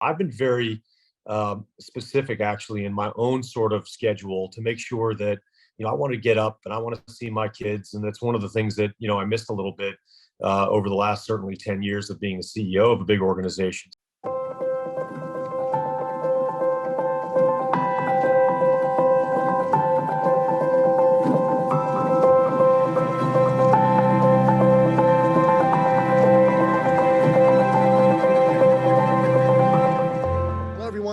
I've been very specific actually in my own sort of schedule to make sure that, I want to get up and I want to see my kids. And that's one of the things that, I missed a little bit over the last certainly 10 years of being the CEO of a big organization.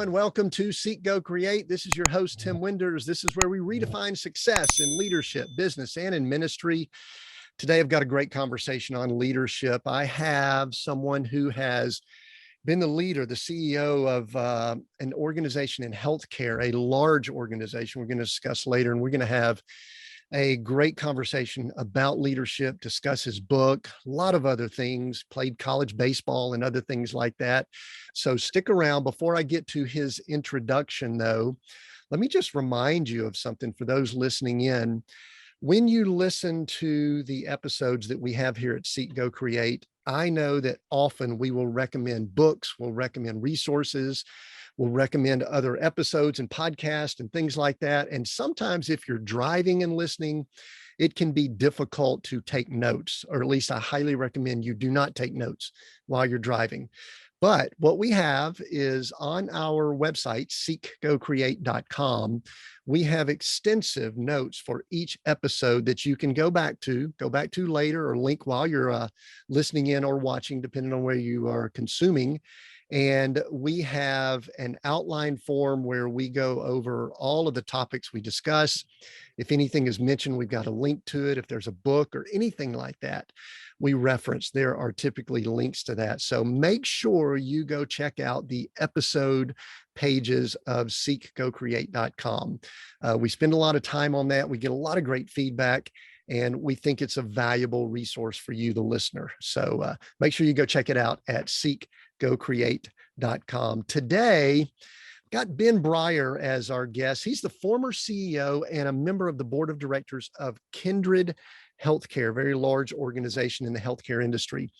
Welcome to Seek, Go, Create. This is your host, Tim Winders. This is where we redefine success in leadership, business, and in ministry. Today, I've got a great conversation on leadership. I have someone who has been the leader, the CEO of an organization in healthcare, a large organization we're going to discuss later, and we're going to have a great conversation about leadership, discuss his book, a lot of other things, played college baseball and other things like that. So stick around. Before I get to his introduction, though, let me just remind you of something for those listening in. When you listen to the episodes that we have here at Seek, Go, Create, I know that often we will recommend books, we'll recommend resources, we'll recommend other episodes and podcasts and things like that. And sometimes if you're driving and listening, it can be difficult to take notes, or at least I highly recommend you do not take notes while you're driving. But what we have is on our website, seekgocreate.com, we have extensive notes for each episode that you can go back to later, or link while you're listening in or watching, depending on where you are consuming. And we have an outline form where we go over all of the topics we discuss. If anything is mentioned, we've got a link to it. If there's a book or anything like that we reference, there are typically links to that. So make sure you go check out the episode pages of seekgocreate.com. We spend a lot of time on that. We get a lot of great feedback, and we think it's a valuable resource for you, the listener. So make sure you go check it out at seekgocreate.com. Today, I've got Ben Breier as our guest. He's the former CEO and a member of the board of directors of Kindred Healthcare, a very large organization in the healthcare industry.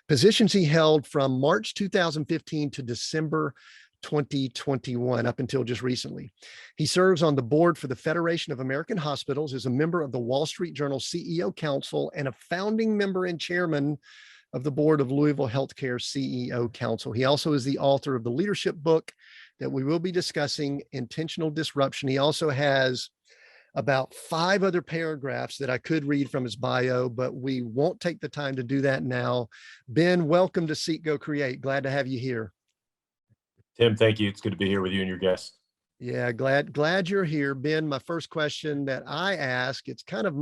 Positions he held from March 2015 to December 2021, up until just recently. He serves on the board for the Federation of American Hospitals, is a member of the Wall Street Journal CEO Council, and a founding member and chairman of the board of Louisville Healthcare CEO Council. He also is the author of the leadership book that we will be discussing, Intentional Disruption. He also has about 5 other paragraphs that I could read from his bio, but we won't take the time to do that now. Ben, welcome to Seek, Go, Create. Glad to have you here. Tim, thank you. It's good to be here with you and your guests. Yeah, glad you're here. Ben, my first question that I ask, it's kind of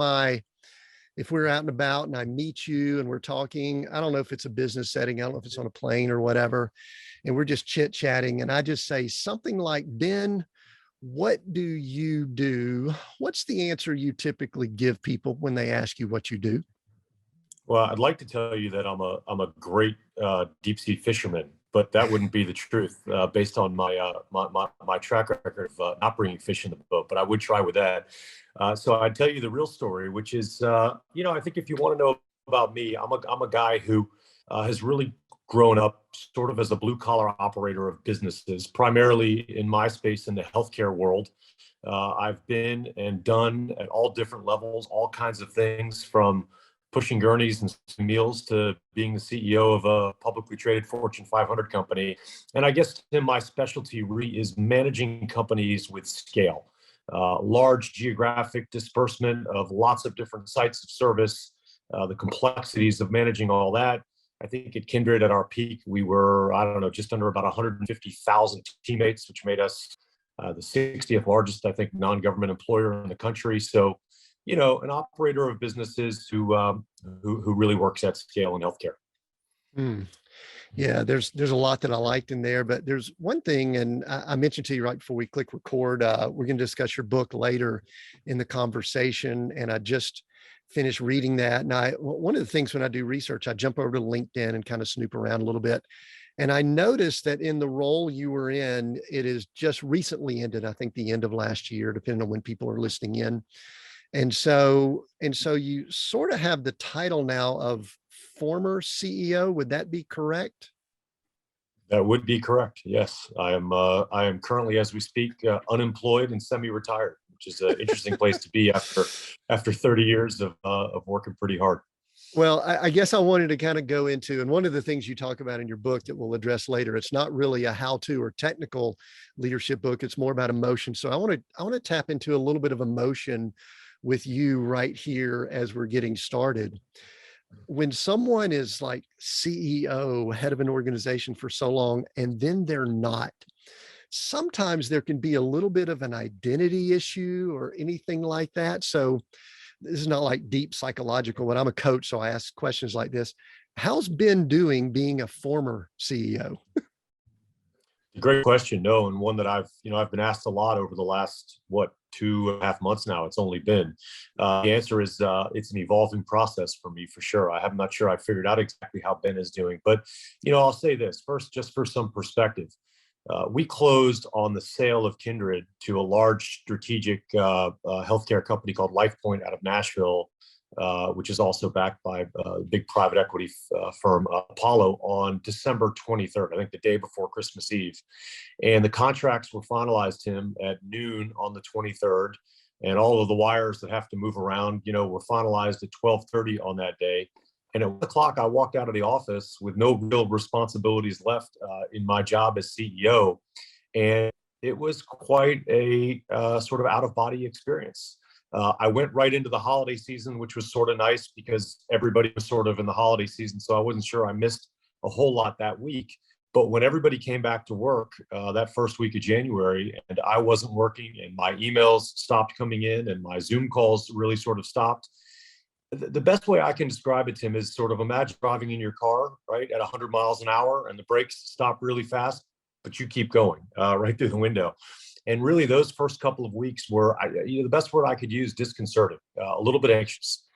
if we're out and about and I meet you and we're talking, I don't know if it's a business setting, I don't know if it's on a plane or whatever, and we're just chit-chatting, and I just say something like, Ben, what do you do? What's the answer you typically give people when they ask you what you do? Well, I'd like to tell you that I'm a great deep sea fisherman, but that wouldn't be the truth based on my track record of not bringing fish in the boat. But I would try with that. So I'd tell you the real story, which is, I think if you want to know about me, I'm a guy who has really grown up sort of as a blue collar operator of businesses, primarily in my space in the healthcare world. I've been and done at all different levels, all kinds of things, from pushing gurneys and meals to being the CEO of a publicly traded Fortune 500 company. And I guess, Tim, my specialty really is managing companies with scale, large geographic disbursement of lots of different sites of service, the complexities of managing all that. I think at Kindred at our peak, we were, just under about 150,000 teammates, which made us the 60th largest, I think, non-government employer in the country. So, an operator of businesses who really works at scale in healthcare. Yeah, there's a lot that I liked in there, but there's one thing, and I mentioned to you right before we click record, we're going to discuss your book later in the conversation, and I just finished reading that. And one of the things when I do research, I jump over to LinkedIn and kind of snoop around a little bit. And I noticed that in the role you were in, it is just recently ended, I think the end of last year, depending on when people are listening in. And so you sort of have the title now of former CEO. Would that be correct? That would be correct. Yes, I am currently, as we speak, unemployed and semi-retired, which is an interesting place to be after 30 years of working pretty hard. Well, I guess I wanted to kind of go into, and one of the things you talk about in your book that we'll address later, it's not really a how-to or technical leadership book. It's more about emotion. So I want to tap into a little bit of emotion with you right here as we're getting started. When someone is like CEO, head of an organization for so long, and then they're not, sometimes there can be a little bit of an identity issue or anything like that. So this is not like deep psychological, but I'm a coach, so I ask questions like this. How's Ben doing being a former CEO? Great question. No, and one that I've been asked a lot over the last, 2.5 months now. It's only been. The answer is it's an evolving process for me, for sure. I'm not sure I figured out exactly how Ben is doing, but I'll say this first, just for some perspective. We closed on the sale of Kindred to a large strategic healthcare company called LifePoint out of Nashville, which is also backed by a big private equity firm, Apollo, on December 23rd, I think the day before Christmas Eve. And the contracts were finalized, Tim, at noon on the 23rd. And all of the wires that have to move around, were finalized at 12:30 on that day. And at 1 o'clock, I walked out of the office with no real responsibilities left in my job as CEO. And it was quite a sort of out-of-body experience. I went right into the holiday season, which was sort of nice because everybody was sort of in the holiday season. So I wasn't sure I missed a whole lot that week. But when everybody came back to work that first week of January and I wasn't working and my emails stopped coming in and my Zoom calls really sort of stopped, the best way I can describe it, Tim, is sort of imagine driving in your car, right, at 100 miles an hour and the brakes stop really fast, but you keep going right through the window. And really, those first couple of weeks were, the best word I could use, disconcerting, a little bit anxious.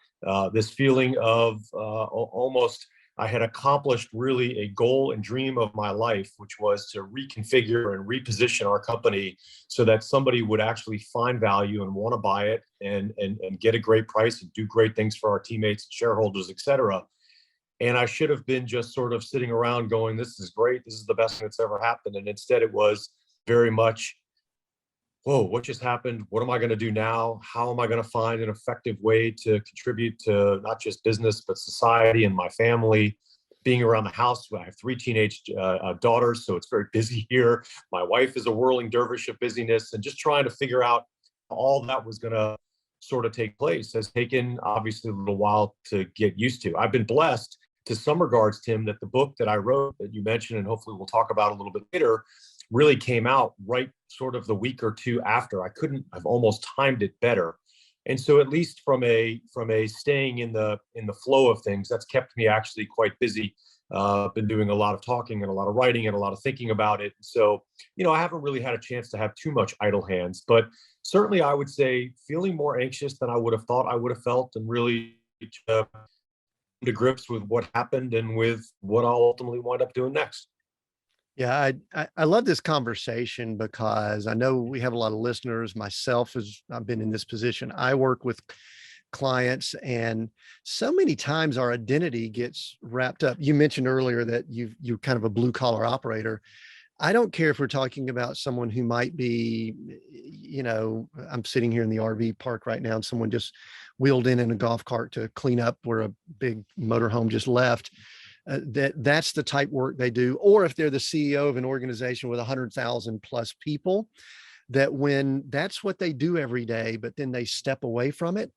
This feeling of almost, I had accomplished really a goal and dream of my life, which was to reconfigure and reposition our company so that somebody would actually find value and want to buy it and get a great price and do great things for our teammates, shareholders, et cetera. And I should have been just sort of sitting around going, this is great. This is the best thing that's ever happened. And instead it was very much, whoa, what just happened? What am I going to do now? How am I going to find an effective way to contribute to not just business, but society and my family? Being around the house, I have 3 teenage daughters, so it's very busy here. My wife is a whirling dervish of busyness, and just trying to figure out all that was going to sort of take place has taken obviously a little while to get used to. I've been blessed to some regards, Tim, that the book that I wrote that you mentioned, and hopefully we'll talk about a little bit later, really came out right sort of the week or two after. I've almost timed it better. And so at least from a staying in the flow of things, that's kept me actually quite busy. Been doing a lot of talking and a lot of writing and a lot of thinking about it. So, I haven't really had a chance to have too much idle hands, but certainly I would say feeling more anxious than I would have thought I would have felt, and really to grips with what happened and with what I'll ultimately wind up doing next. Yeah, I love this conversation because I know we have a lot of listeners. Myself, as I've been in this position, I work with clients, and so many times our identity gets wrapped up. You mentioned earlier that you're kind of a blue collar operator. I don't care if we're talking about someone who might be, I'm sitting here in the RV park right now, and someone just wheeled in a golf cart to clean up where a big motorhome just left. That's the type work they do. Or if they're the CEO of an organization with 100,000 plus people, that when that's what they do every day, but then they step away from it,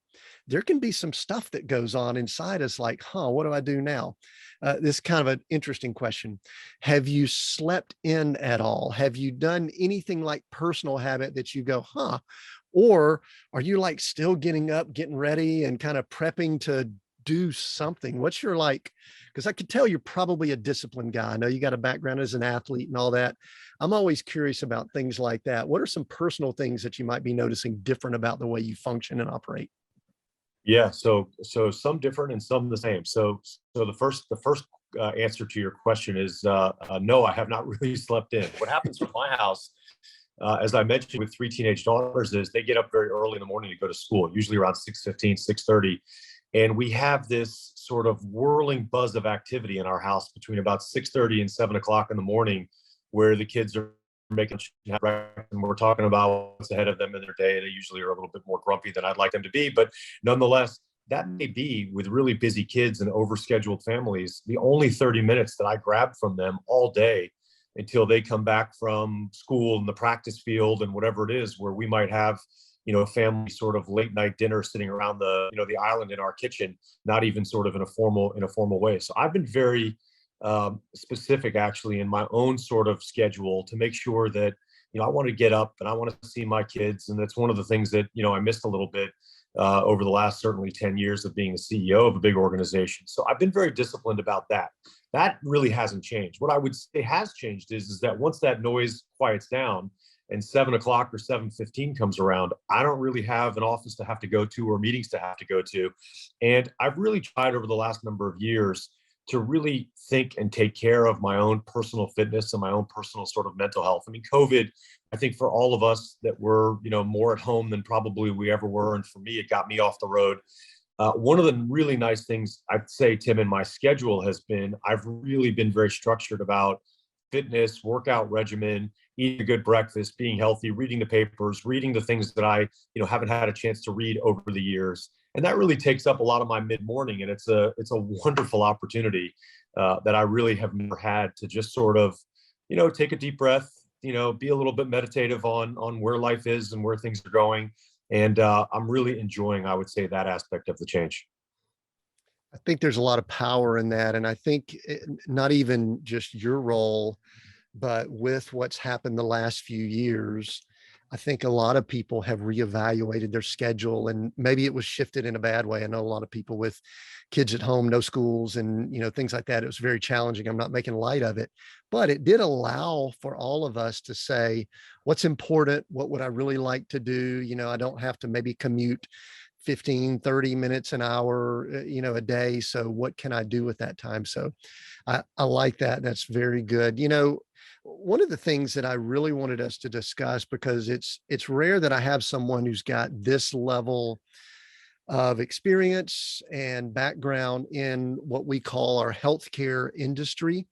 there can be some stuff that goes on inside us like, what do I do now? This is kind of an interesting question. Have you slept in at all? Have you done anything like personal habit that you go, or are you like still getting up, getting ready and kind of prepping to do something? What's your because I could tell you're probably a disciplined guy. I know you got a background as an athlete and all that. I'm always curious about things like that. What are some personal things that you might be noticing different about the way you function and operate? Yeah, so some different and some the same. So the first answer to your question is no, I have not really slept in. What happens with my house, as I mentioned, with 3 teenage daughters, is they get up very early in the morning to go to school, usually around 6:15, 6:30. And we have this sort of whirling buzz of activity in our house between about 6:30 and 7 o'clock in the morning, where the kids are making breakfast and we're talking about what's ahead of them in their day. They usually are a little bit more grumpy than I'd like them to be, but nonetheless, that may be, with really busy kids and overscheduled families, the only 30 minutes that I grab from them all day until they come back from school and the practice field and whatever it is, where we might have, a family sort of late night dinner sitting around the island in our kitchen, not even sort of in a formal way. So I've been very specific actually in my own sort of schedule to make sure that, I want to get up and I want to see my kids. And that's one of the things that, I missed a little bit over the last certainly 10 years of being the CEO of a big organization. So I've been very disciplined about that. That really hasn't changed. What I would say has changed is that once that noise quiets down and 7 o'clock or 7:15 comes around, I don't really have an office to have to go to or meetings to have to go to. And I've really tried over the last number of years to really think and take care of my own personal fitness and my own personal sort of mental health. I mean, COVID, I think for all of us that were, more at home than probably we ever were. And for me, it got me off the road. One of the really nice things I'd say, Tim, in my schedule has been, I've really been very structured about fitness, workout regimen, eating a good breakfast, being healthy, reading the papers, reading the things that I, haven't had a chance to read over the years. And that really takes up a lot of my mid-morning. And it's a wonderful opportunity that I really have never had to just sort of, take a deep breath, be a little bit meditative on where life is and where things are going. And I'm really enjoying, I would say, that aspect of the change. I think there's a lot of power in that. And I think not even just your role, but with what's happened the last few years, I think a lot of people have reevaluated their schedule, and maybe it was shifted in a bad way. I know a lot of people with kids at home, no schools and, things like that. It was very challenging. I'm not making light of it, but it did allow for all of us to say, what's important? What would I really like to do? I don't have to maybe commute 15, 30 minutes, an hour, a day. So what can I do with that time? So I like that. That's very good. One of the things that I really wanted us to discuss, because it's rare that I have someone who's got this level of experience and background in what we call our healthcare industry.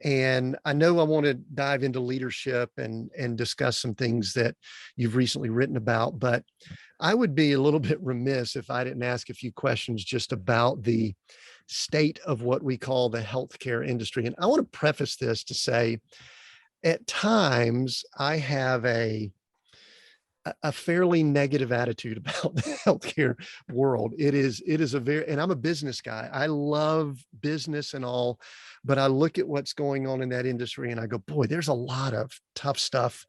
And I know I want to dive into leadership and discuss some things that you've recently written about, but I would be a little bit remiss if I didn't ask a few questions just about the state of what we call the healthcare industry. And I want to preface this to say, at times I have a fairly negative attitude about the healthcare world. It is and I'm a business guy. I love business and all, but I look at what's going on in that industry and I go, boy, there's a lot of tough stuff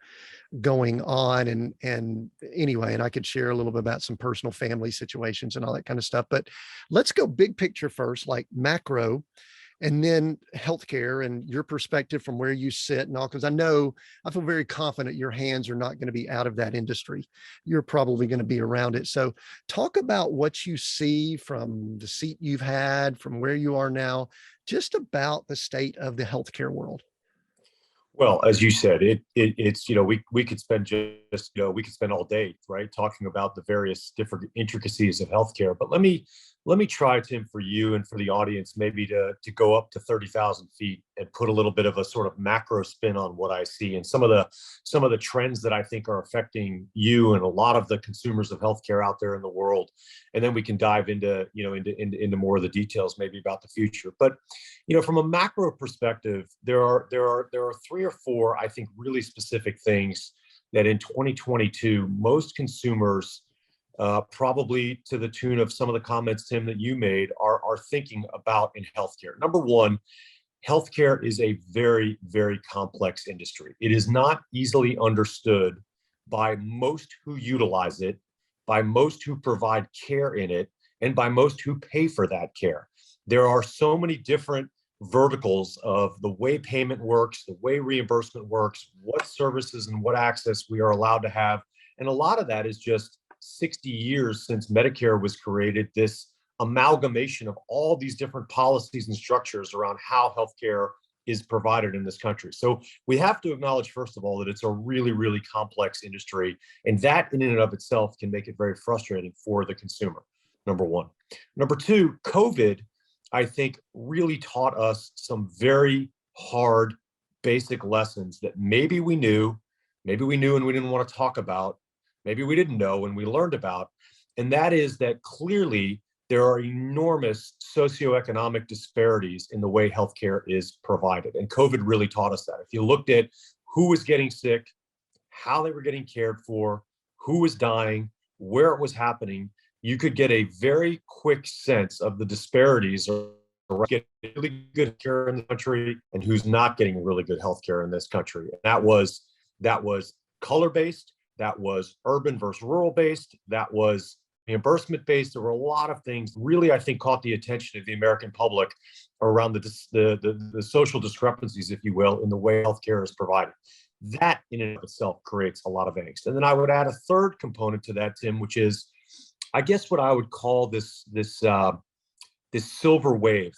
going on. And anyway, and I could share a little bit about some personal family situations and all that kind of stuff, but let's go big picture first, like macro, and then healthcare and your perspective from where you sit and all, because I feel very confident your hands are not going to be out of that industry. You're probably going to be around it. So talk about what you see from the seat you've had, from where you are now, just about the state of the healthcare world. Well, as you said, it's we could spend we could spend all day, right, talking about the various different intricacies of healthcare. But let me try, Tim, for you and for the audience, maybe to go up to 30,000 feet and put a little bit of a sort of macro spin on what I see and some of the trends that I think are affecting you and a lot of the consumers of healthcare out there in the world. And then we can dive into more of the details maybe about the future. But from a macro perspective, there are 3 or 4, I think, really specific things that in 2022 most consumers, probably to the tune of some of the comments, Tim, that you made, are thinking about in healthcare. Number one, healthcare is a very, very complex industry. It is not easily understood by most who utilize it, by most who provide care in it, and by most who pay for that care. There are so many different verticals of the way payment works, the way reimbursement works, what services and what access we are allowed to have. And a lot of that is just 60 years since Medicare was created, this amalgamation of all these different policies and structures around how healthcare is provided in this country. So we have to acknowledge, first of all, that it's a really, really complex industry. And that in and of itself can make it very frustrating for the consumer. number one. Number two, COVID, I think, really taught us some very hard, basic lessons that maybe we knew and we didn't want to talk about, maybe we didn't know and we learned about. And that is that clearly there are enormous socioeconomic disparities in the way healthcare is provided. And COVID really taught us that. If you looked at who was getting sick, how they were getting cared for, who was dying, where it was happening, you could get a very quick sense of the disparities around getting really good care in the country and who's not getting really good health care in this country. And that was color-based, that was urban versus rural-based, that was reimbursement-based. There were a lot of things really, I think, caught the attention of the American public around the social discrepancies, if you will, in the way healthcare is provided. That in and of itself creates a lot of angst. And then I would add a third component to that, Tim, which is, I guess, what I would call this silver wave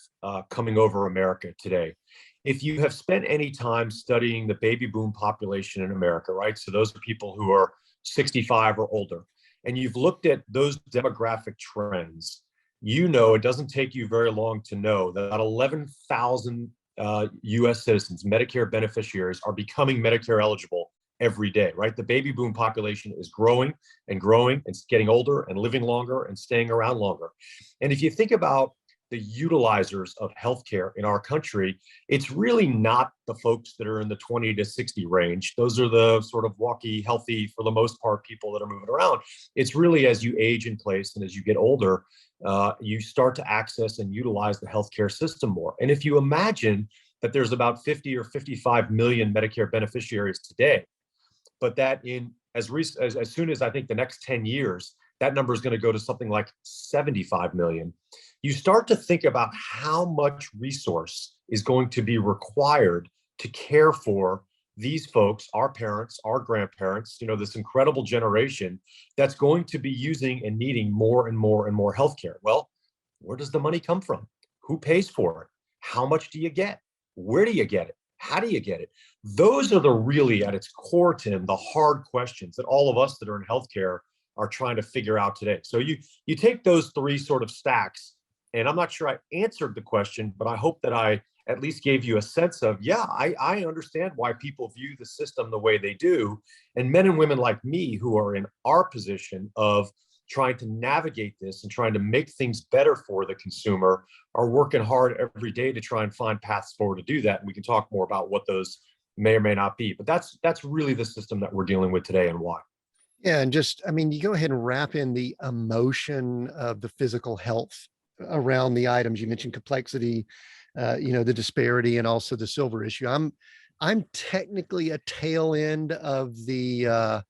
coming over America today. If you have spent any time studying the baby boom population in America, right? So those are people who are 65 or older, and you've looked at those demographic trends, you know, it doesn't take you very long to know that about 11,000 US citizens, Medicare beneficiaries, are becoming Medicare eligible every day, right? The baby boom population is growing and growing and getting older and living longer and staying around longer. And if you think about the utilizers of healthcare in our country, it's really not the folks that are in the 20 to 60 range. Those are the sort of walky, healthy, for the most part, people that are moving around. It's really as you age in place and as you get older, you start to access and utilize the healthcare system more. And if you imagine that there's about 50 or 55 million Medicare beneficiaries today, but that in as soon as I think the next 10 years, that number is going to go to something like 75 million. You start to think about how much resource is going to be required to care for these folks, our parents, our grandparents, you know, this incredible generation that's going to be using and needing more and more and more healthcare. Well, where does the money come from? Who pays for it? How much do you get? Where do you get it? How do you get it? Those are the really, at its core, Tim, the hard questions that all of us that are in healthcare are trying to figure out today. So you take those three sort of stacks, and I'm not sure I answered the question, but I hope that I at least gave you a sense of, yeah, I understand why people view the system the way they do. And men and women like me who are in our position of trying to navigate this and trying to make things better for the consumer are working hard every day to try and find paths forward to do that. And we can talk more about what those may or may not be, but that's really the system that we're dealing with today and why. Yeah. And just, I mean, you go ahead and wrap in the emotion of the physical health around the items. You mentioned complexity, the disparity, and also the silver issue. I'm technically a tail end of the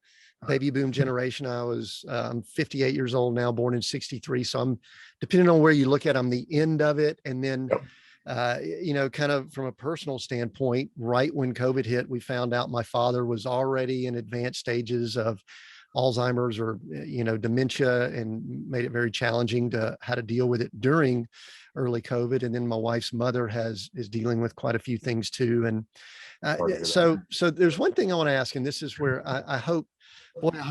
baby boom generation. I'm 58 years old now, born in 63. So I'm, depending on where you look at, I'm the end of it. And then, kind of from a personal standpoint, right when COVID hit, we found out my father was already in advanced stages of Alzheimer's or, dementia, and made it very challenging to how to deal with it during early COVID. And then my wife's mother is dealing with quite a few things too. And so there's one thing I want to ask, and this is where I hope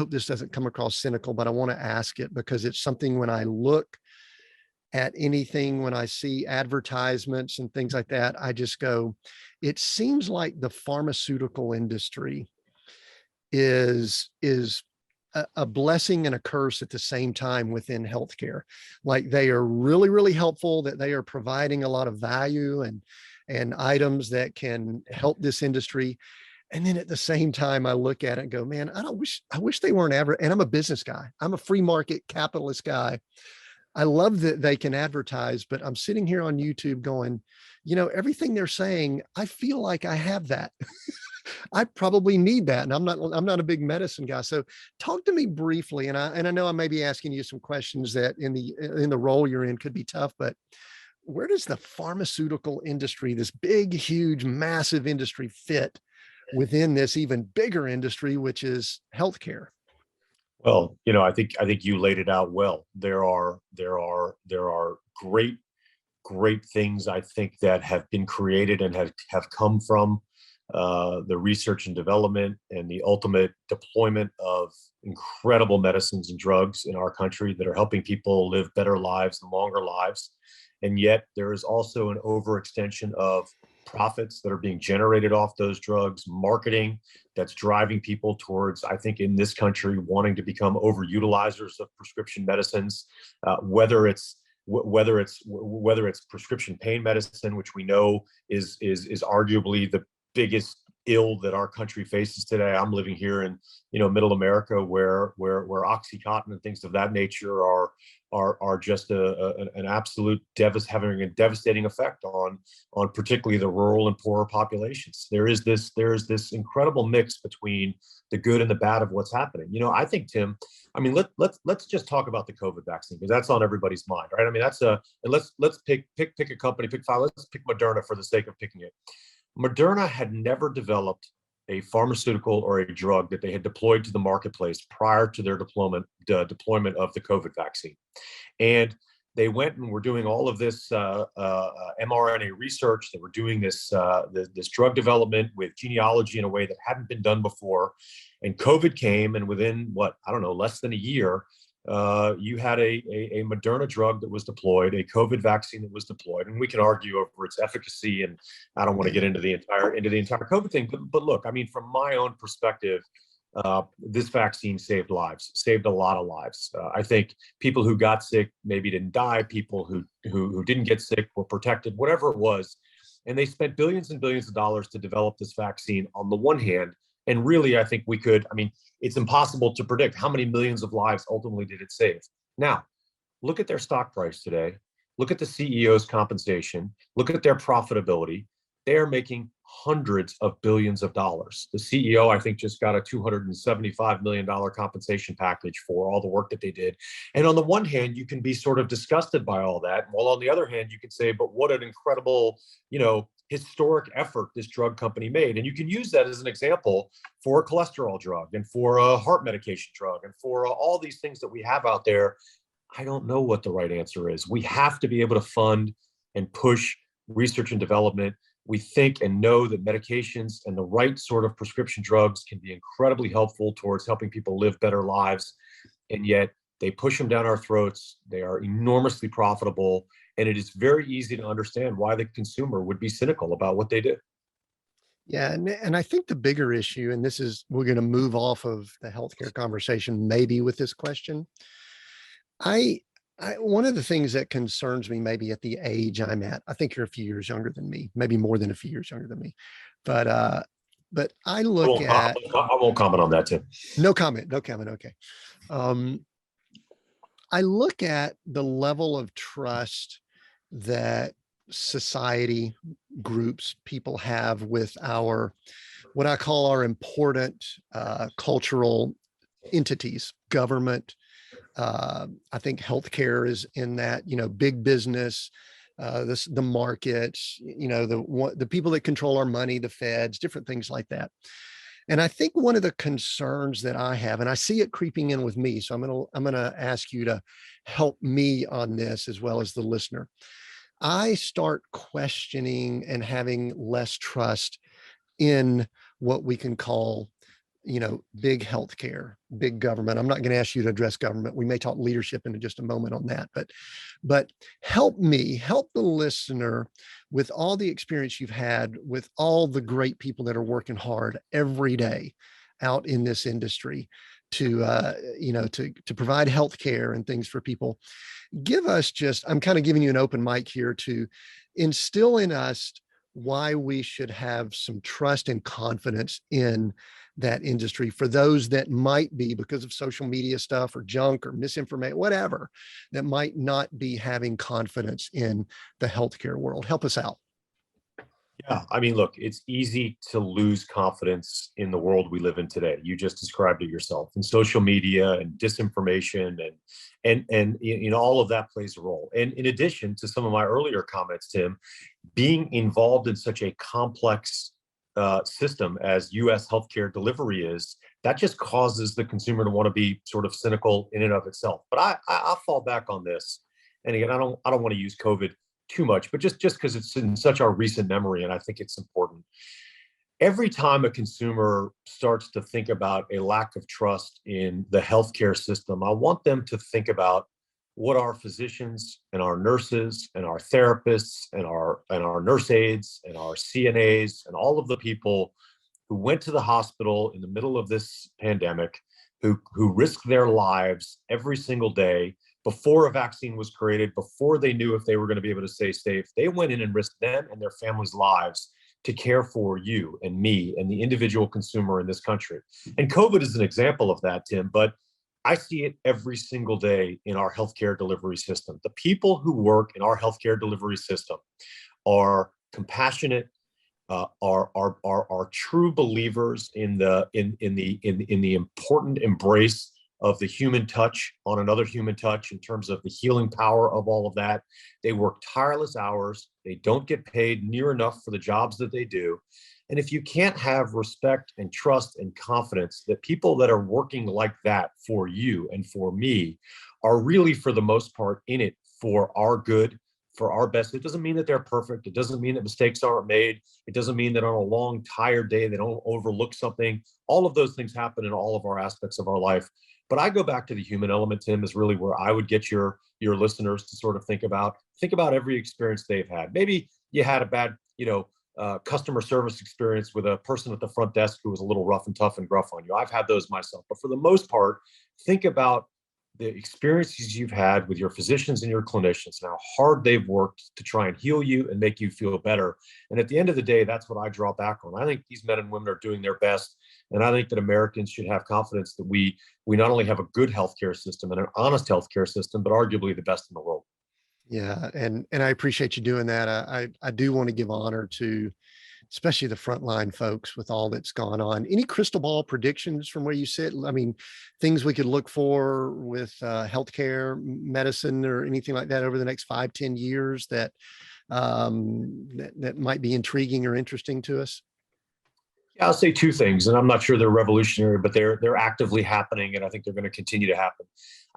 this doesn't come across cynical, but I want to ask it because it's something when I look at anything, when I see advertisements and things like that, I just go, it seems like the pharmaceutical industry is a blessing and a curse at the same time within healthcare. Like they are really, really helpful, that they are providing a lot of value and items that can help this industry. And then at the same time, I look at it and go, man, I wish they weren't ever. And I'm a business guy. I'm a free market capitalist guy. I love that they can advertise, but I'm sitting here on YouTube going, everything they're saying, I feel like I have that. I probably need that. And I'm not a big medicine guy. So talk to me briefly. And I know I may be asking you some questions that in the role you're in could be tough, but where does the pharmaceutical industry, this big, huge, massive industry, fit within this even bigger industry, which is healthcare? Well, I think you laid it out well. There are great things, I think, that have been created and have come from the research and development, and the ultimate deployment of incredible medicines and drugs in our country that are helping people live better lives and longer lives. And yet there is also an overextension of profits that are being generated off those drugs, marketing that's driving people towards, I think, in this country, wanting to become overutilizers of prescription medicines, whether it's prescription pain medicine, which we know is arguably the biggest ill that our country faces today. I'm living here in middle America, where OxyContin and things of that nature are just an absolute having a devastating effect on particularly the rural and poorer populations. There is this incredible mix between the good and the bad of what's happening. I think, Tim, I mean, let's just talk about the COVID vaccine, because that's on everybody's mind, right? I mean, and let's pick a company, pick five. Let's pick Moderna for the sake of picking it. Moderna had never developed a pharmaceutical or a drug that they had deployed to the marketplace prior to their deployment of the COVID vaccine. And they went and were doing all of this mRNA research. They were doing this drug development with genealogy in a way that hadn't been done before. And COVID came, and within less than a year, you had a Moderna drug that was deployed, a COVID vaccine that was deployed, and we can argue over its efficacy. And I don't want to get into the entire COVID thing, but look, I mean, from my own perspective, this vaccine saved lives, saved a lot of lives. I think people who got sick maybe didn't die. People who didn't get sick were protected, whatever it was. And they spent billions and billions of dollars to develop this vaccine on the one hand. And really, I think it's impossible to predict how many millions of lives ultimately did it save. Now, look at their stock price today. Look at the CEO's compensation. Look at their profitability. They are making hundreds of billions of dollars. The CEO, I think, just got a $275 million compensation package for all the work that they did. And on the one hand, you can be sort of disgusted by all that. While on the other hand, you can say, but what an incredible, historic effort this drug company made. And you can use that as an example for a cholesterol drug and for a heart medication drug and for all these things that we have out there. I don't know what the right answer is. We have to be able to fund and push research and development. We think and know that medications and the right sort of prescription drugs can be incredibly helpful towards helping people live better lives. And yet they push them down our throats. They are enormously profitable. And it is very easy to understand why the consumer would be cynical about what they do. Yeah. And I think the bigger issue, and we're going to move off of the healthcare conversation, maybe with this question. One of the things that concerns me, maybe at the age I'm at, I think you're a few years younger than me, maybe more than a few years younger than me, but I look at. I won't comment on that, Tim. No comment. Okay. I look at the level of trust that society, groups, people have with what I call our important cultural entities, government. I think healthcare is in that, big business, the markets, the people that control our money, the feds, different things like that. And I think one of the concerns that I have, and I see it creeping in with me, so I'm gonna ask you to help me on this as well as the listener. I start questioning and having less trust in what we can call, big healthcare, big government. I'm not going to ask you to address government. We may talk leadership in just a moment on that, but help the listener with all the experience you've had with all the great people that are working hard every day out in this industry to provide healthcare and things for people. Give us I'm kind of giving you an open mic here to instill in us why we should have some trust and confidence in that industry for those that might be, because of social media stuff or junk or misinformation, whatever, that might not be having confidence in the healthcare world. Help us out. Yeah, I mean, look, it's easy to lose confidence in the world we live in today. You just described it yourself, and social media and disinformation and all of that plays a role. And in addition to some of my earlier comments, Tim, being involved in such a complex system as U.S. healthcare delivery is, that just causes the consumer to want to be sort of cynical in and of itself. But I'll fall back on this. And again, I don't want to use COVID too much, but just because it's in such our recent memory, and I think it's important. every time a consumer starts to think about a lack of trust in the healthcare system, I want them to think about what our physicians and our nurses and our therapists and our nurse aides and our CNAs and all of the people who went to the hospital in the middle of this pandemic, who risked their lives every single day before a vaccine was created, before they knew if they were going to be able to stay safe. They went in and risked them and their families' lives to care for you and me and the individual consumer in this country. And COVID is an example of that, Tim, but I see it every single day in our healthcare delivery system. The people who work in our healthcare delivery system are compassionate, are true believers in the important embrace of the human touch on another human touch in terms of the healing power of all of that. They work tireless hours. They don't get paid near enough for the jobs that they do. And if you can't have respect and trust and confidence that people that are working like that for you and for me are really, for the most part, in it for our good, for our best. It doesn't mean that they're perfect. It doesn't mean that mistakes aren't made. It doesn't mean that on a long, tired day, they don't overlook something. All of those things happen in all of our aspects of our life. But I go back to the human element, Tim, is really where I would get your listeners to sort of think about every experience they've had. Maybe you had a bad, customer service experience with a person at the front desk who was a little rough and tough and gruff on you. I've had those myself. But for the most part, think about the experiences you've had with your physicians and your clinicians and how hard they've worked to try and heal you and make you feel better. And at the end of the day, that's what I draw back on. I think these men and women are doing their best. And I think that Americans should have confidence that we not only have a good healthcare system and an honest healthcare system, but arguably the best in the world. Yeah, and I appreciate you doing that. I do want to give honor to especially the frontline folks with all that's gone on. Any crystal ball predictions from where you sit? I mean, things we could look for with healthcare, medicine, or anything like that over the next 5-10 years that might be intriguing or interesting to us? Yeah, I'll say two things, and I'm not sure they're revolutionary, but they're actively happening, and I think they're going to continue to happen.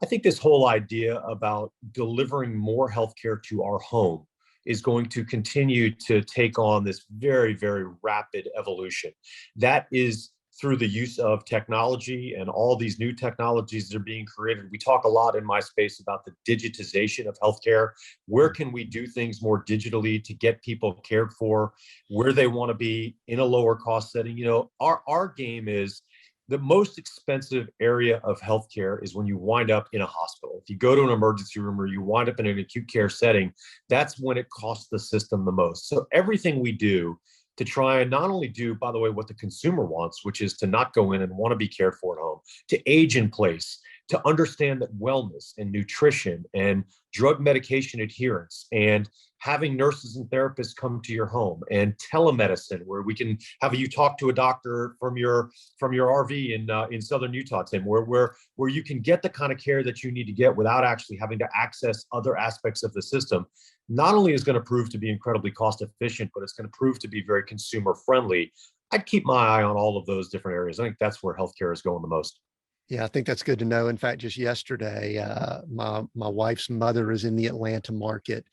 I think this whole idea about delivering more healthcare to our home is going to continue to take on this very, very rapid evolution. That is through the use of technology and all these new technologies that are being created. We talk a lot in my space about the digitization of healthcare. Where can we do things more digitally to get people cared for where they want to be in a lower cost setting? Our game is the most expensive area of healthcare is when you wind up in a hospital. If you go to an emergency room or you wind up in an acute care setting, that's when it costs the system the most. So everything we do to try and not only do, by the way, what the consumer wants, which is to not go in and want to be cared for at home, to age in place, to understand that wellness and nutrition and drug medication adherence and having nurses and therapists come to your home and telemedicine, where we can have you talk to a doctor from your RV in southern Utah, Tim, where you can get the kind of care that you need to get without actually having to access other aspects of the system. Not only is going to prove to be incredibly cost efficient, but it's going to prove to be very consumer friendly. I'd keep my eye on all of those different areas. I think that's where healthcare is going the most. Yeah, I think that's good to know. In fact, just yesterday, my wife's mother is in the Atlanta market,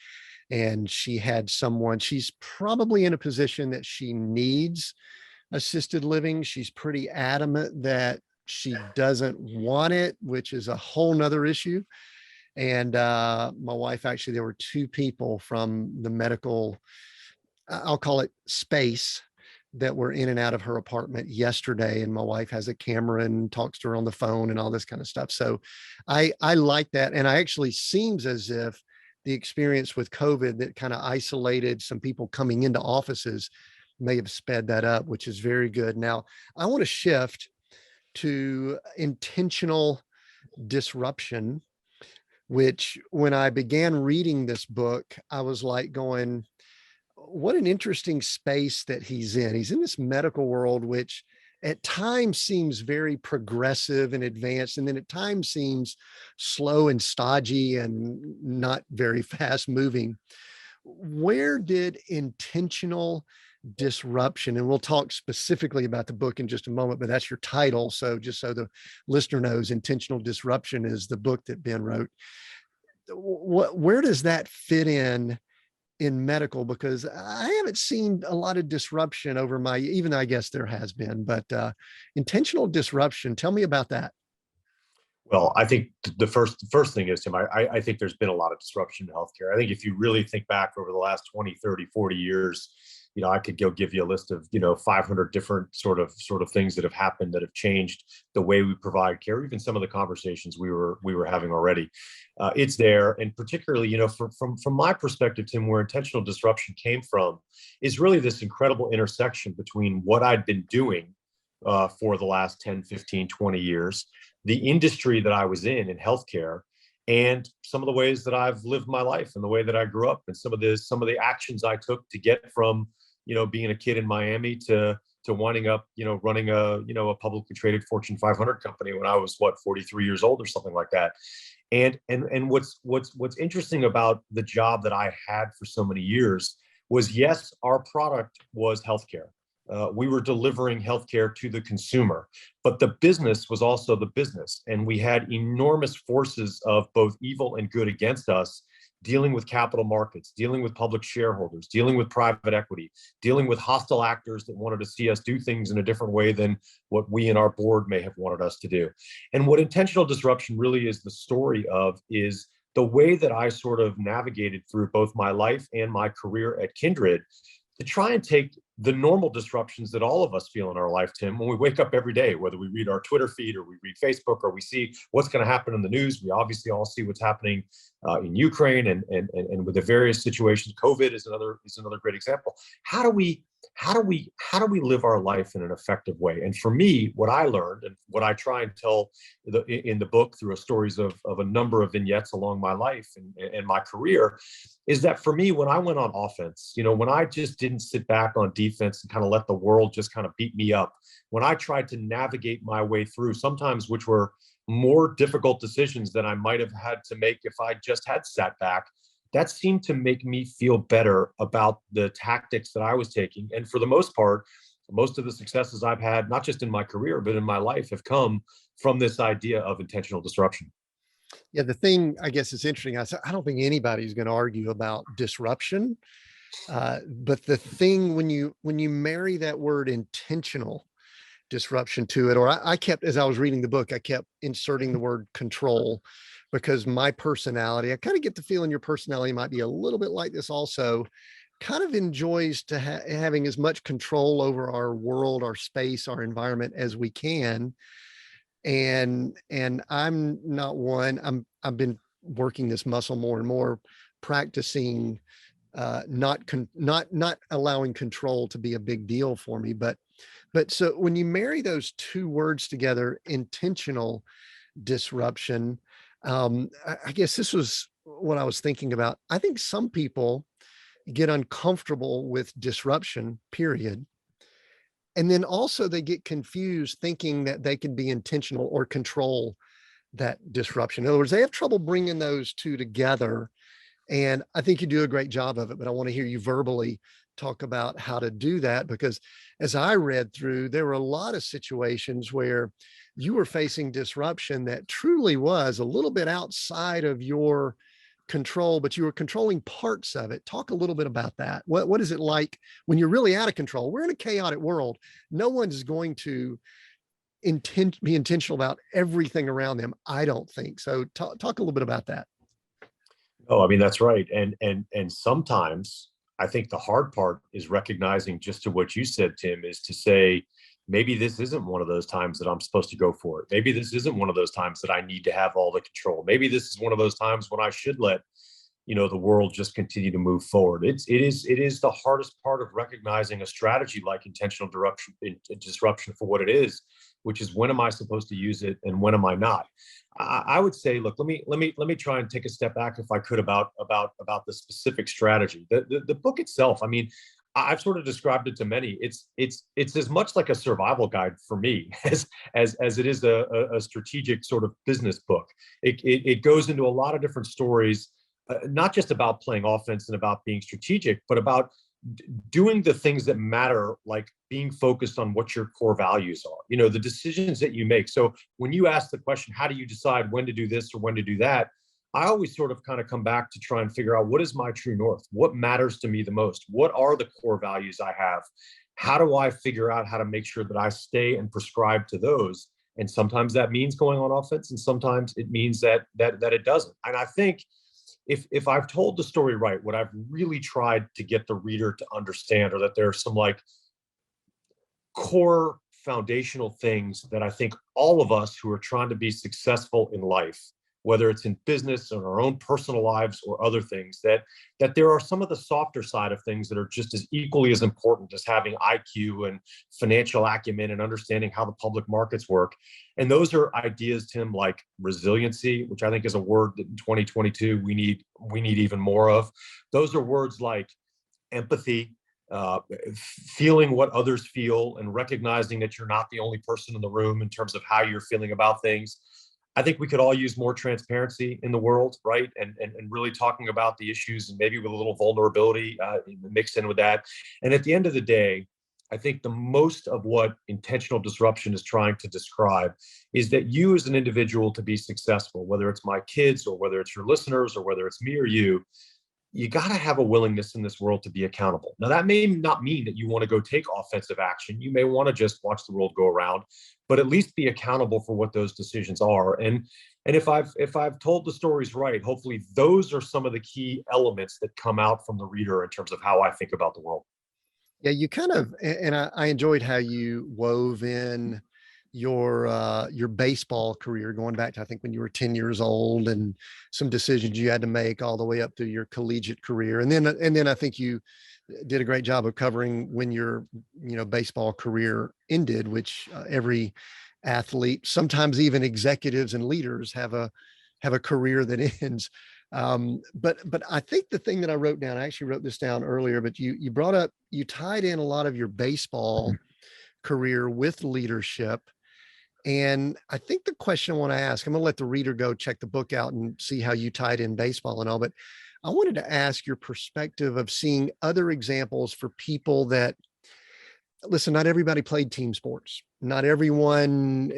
and she had someone. She's probably in a position that she needs assisted living. She's pretty adamant that she doesn't want it, which is a whole nother issue. And my wife, actually, there were two people from the medical, I'll call it space, that were in and out of her apartment yesterday. And my wife has a camera and talks to her on the phone and all this kind of stuff. So I like that. And I actually seems as if the experience with COVID that kind of isolated some people coming into offices may have sped that up, which is very good. Now, I want to shift to intentional disruption, which when I began reading this book, I was like going, what an interesting space that he's in. He's in this medical world, which at times seems very progressive and advanced, and then at times seems slow and stodgy and not very fast moving. Where did intentional disruption, and we'll talk specifically about the book in just a moment, but that's your title. So just so the listener knows, Intentional Disruption is the book that Ben wrote. Where does that fit in in medical, because I haven't seen a lot of disruption over my, even though I guess there has been, but intentional disruption. Tell me about that. Well, I think the first thing is, Tim, I think there's been a lot of disruption in healthcare. I think if you really think back over the last 20, 30, 40 years, I could go give you a list of, 500 different sort of things that have happened that have changed the way we provide care, even some of the conversations we were having already. It's there. And particularly, from my perspective, Tim, where intentional disruption came from is really this incredible intersection between what I'd been doing for the last 10, 15, 20 years, the industry that I was in healthcare, and some of the ways that I've lived my life and the way that I grew up, and some of the actions I took to get from, being a kid in Miami to winding up, running a publicly traded Fortune 500 company when I was 43 years old or something like that. And what's interesting about the job that I had for so many years was, yes, our product was healthcare. We were delivering healthcare to the consumer, but the business was also the business. And we had enormous forces of both evil and good against us, dealing with capital markets, dealing with public shareholders, dealing with private equity, dealing with hostile actors that wanted to see us do things in a different way than what we and our board may have wanted us to do. And what intentional disruption really is the story of is the way that I sort of navigated through both my life and my career at Kindred to try and take the normal disruptions that all of us feel in our life, Tim, when we wake up every day, whether we read our Twitter feed or we read Facebook or we see what's going to happen in the news. We obviously all see what's happening in Ukraine and with the various situations. COVID is another great example. How do we live our life in an effective way? And for me, what I learned and what I try and tell in the book through stories of a number of vignettes along my life and my career is that for me, when I went on offense, when I just didn't sit back on defense and kind of let the world just kind of beat me up, when I tried to navigate my way through sometimes which were more difficult decisions than I might have had to make if I just had sat back, that seemed to make me feel better about the tactics that I was taking. And for the most part, most of the successes I've had, not just in my career, but in my life, have come from this idea of intentional disruption. Yeah, the thing I guess is interesting. I don't think anybody's going to argue about disruption, but the thing when you marry that word intentional disruption to it, or I kept, as I was reading the book, I kept inserting the word control, because my personality, I kind of get the feeling your personality might be a little bit like this also, kind of enjoys to having as much control over our world, our space, our environment as we can. And I'm not one. I've been working this muscle more and more, practicing not allowing control to be a big deal for me. But so when you marry those two words together, intentional disruption, I guess this was what I was thinking about. I think some people get uncomfortable with disruption, period. And then also they get confused thinking that they can be intentional or control that disruption. In other words, they have trouble bringing those two together. And I think you do a great job of it, but I want to hear you verbally talk about how to do that, because as I read through, there were a lot of situations where you were facing disruption that truly was a little bit outside of your control, but you were controlling parts of it. Talk a little bit about that. What is it like when you're really out of control? We're in a chaotic world. No one's going to be intentional about everything around them, I don't think. So talk a little bit about that. Oh, I mean, that's right. And sometimes I think the hard part is recognizing, just to what you said, Tim, is to say, maybe this isn't one of those times that I'm supposed to go for it. Maybe this isn't one of those times that I need to have all the control. Maybe this is one of those times when I should let, the world just continue to move forward. It is the hardest part of recognizing a strategy like intentional disruption for what it is, which is, when am I supposed to use it and when am I not? I would say, look, let me try and take a step back, if I could, about the specific strategy. The book itself, I mean, I've sort of described it to many. It's as much like a survival guide for me as it is a strategic sort of business book. It goes into a lot of different stories, not just about playing offense and about being strategic, but about doing the things that matter, like being focused on what your core values are, the decisions that you make. So when you ask the question, how do you decide when to do this or when to do that? I always sort of kind of come back to try and figure out what is my true north? What matters to me the most? What are the core values I have? How do I figure out how to make sure that I stay and prescribe to those? And sometimes that means going on offense, and sometimes it means that it doesn't. And I think if I've told the story right, what I've really tried to get the reader to understand, or that there are some like core foundational things that I think all of us who are trying to be successful in life, whether it's in business or our own personal lives or other things, that there are some of the softer side of things that are just as equally as important as having IQ and financial acumen and understanding how the public markets work. And those are ideas, Tim, like resiliency, which I think is a word that in 2022 we need even more of. Those are words like empathy, feeling what others feel and recognizing that you're not the only person in the room in terms of how you're feeling about things. I think we could all use more transparency in the world, right? And really talking about the issues, and maybe with a little vulnerability mixed in with that. And at the end of the day, I think the most of what intentional disruption is trying to describe is that you as an individual, to be successful, whether it's my kids or whether it's your listeners or whether it's me or you got to have a willingness in this world to be accountable. Now, that may not mean that you want to go take offensive action. You may want to just watch the world go around, but at least be accountable for what those decisions are. And if I've told the stories right, hopefully those are some of the key elements that come out from the reader in terms of how I think about the world. Yeah, you kind of, and I enjoyed how you wove in your baseball career going back to, I think, when you were 10 years old, and some decisions you had to make all the way up through your collegiate career. And then I think you did a great job of covering when your, baseball career ended, which every athlete, sometimes even executives and leaders, have a career that ends. But I think the thing that I wrote down, I actually wrote this down earlier, but you tied in a lot of your baseball career with leadership. And I think the question I want to ask, I'm going to let the reader go check the book out and see how you tied in baseball and all, but I wanted to ask your perspective of seeing other examples for people that, listen, not everybody played team sports. Not everyone,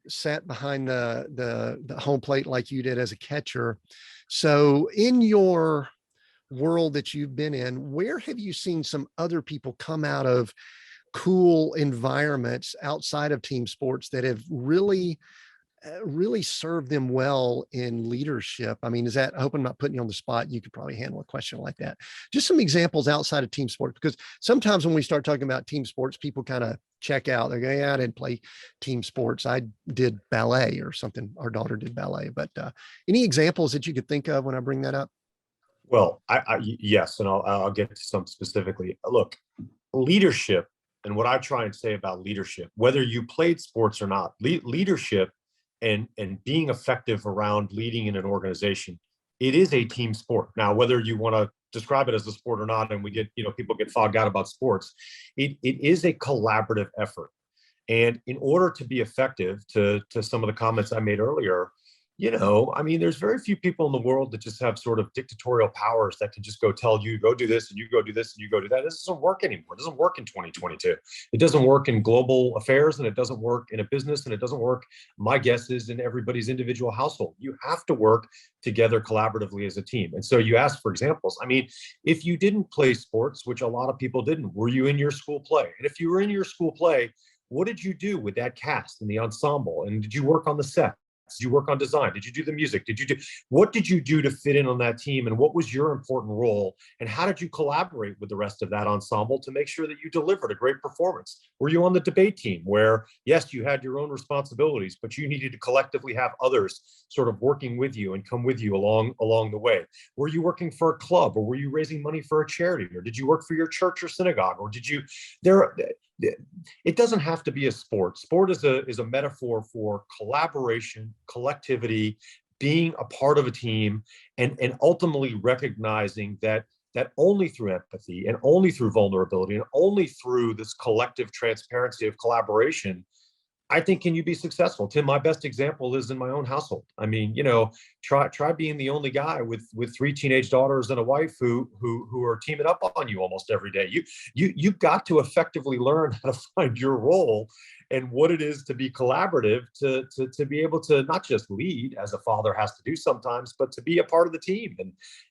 sat behind the home plate like you did as a catcher. So in your world that you've been in, where have you seen some other people come out of cool environments outside of team sports that have really served them well in leadership? I mean, I hope I'm not putting you on the spot. You could probably handle a question like that. Just some examples outside of team sports, because sometimes when we start talking about team sports, people kind of check out. They go, yeah, I didn't play team sports. I did ballet or something. Our daughter did ballet. But any examples that you could think of when I bring that up? Well, yes, and I'll get to some specifically. Look, leadership, and what I try and say about leadership, whether you played sports or not, leadership and being effective around leading in an organization, it is a team sport. Now, whether you want to describe it as a sport or not, and we get, people get fogged out about sports, it is a collaborative effort. And in order to be effective, to some of the comments I made earlier, there's very few people in the world that just have sort of dictatorial powers that can just go tell you, go do this, and you go do this, and you go do that. This doesn't work anymore. It doesn't work in 2022. It doesn't work in global affairs, and it doesn't work in a business, and it doesn't work, my guess is, in everybody's individual household. You have to work together collaboratively as a team. And so you asked for examples. I mean, if you didn't play sports, which a lot of people didn't, were you in your school play? And if you were in your school play, what did you do with that cast and the ensemble? And did you work on the set? Did you work on design? Did you do the music? What did you do to fit in on that team? And what was your important role? And how did you collaborate with the rest of that ensemble to make sure that you delivered a great performance? Were you on the debate team where, yes, you had your own responsibilities, but you needed to collectively have others sort of working with you and come with you along the way? Were you working for a club, or were you raising money for a charity? Or did you work for your church or synagogue? Or it doesn't have to be a sport. Sport is a metaphor for collaboration, collectivity, being a part of a team, and ultimately recognizing that only through empathy and only through vulnerability and only through this collective transparency of collaboration, I think, can you be successful. Tim, my best example is in my own household. I mean, try being the only guy with 3 teenage daughters and a wife who are teaming up on you almost every day. You've got to effectively learn how to find your role and what it is to be collaborative, to be able to not just lead as a father has to do sometimes, but to be a part of the team.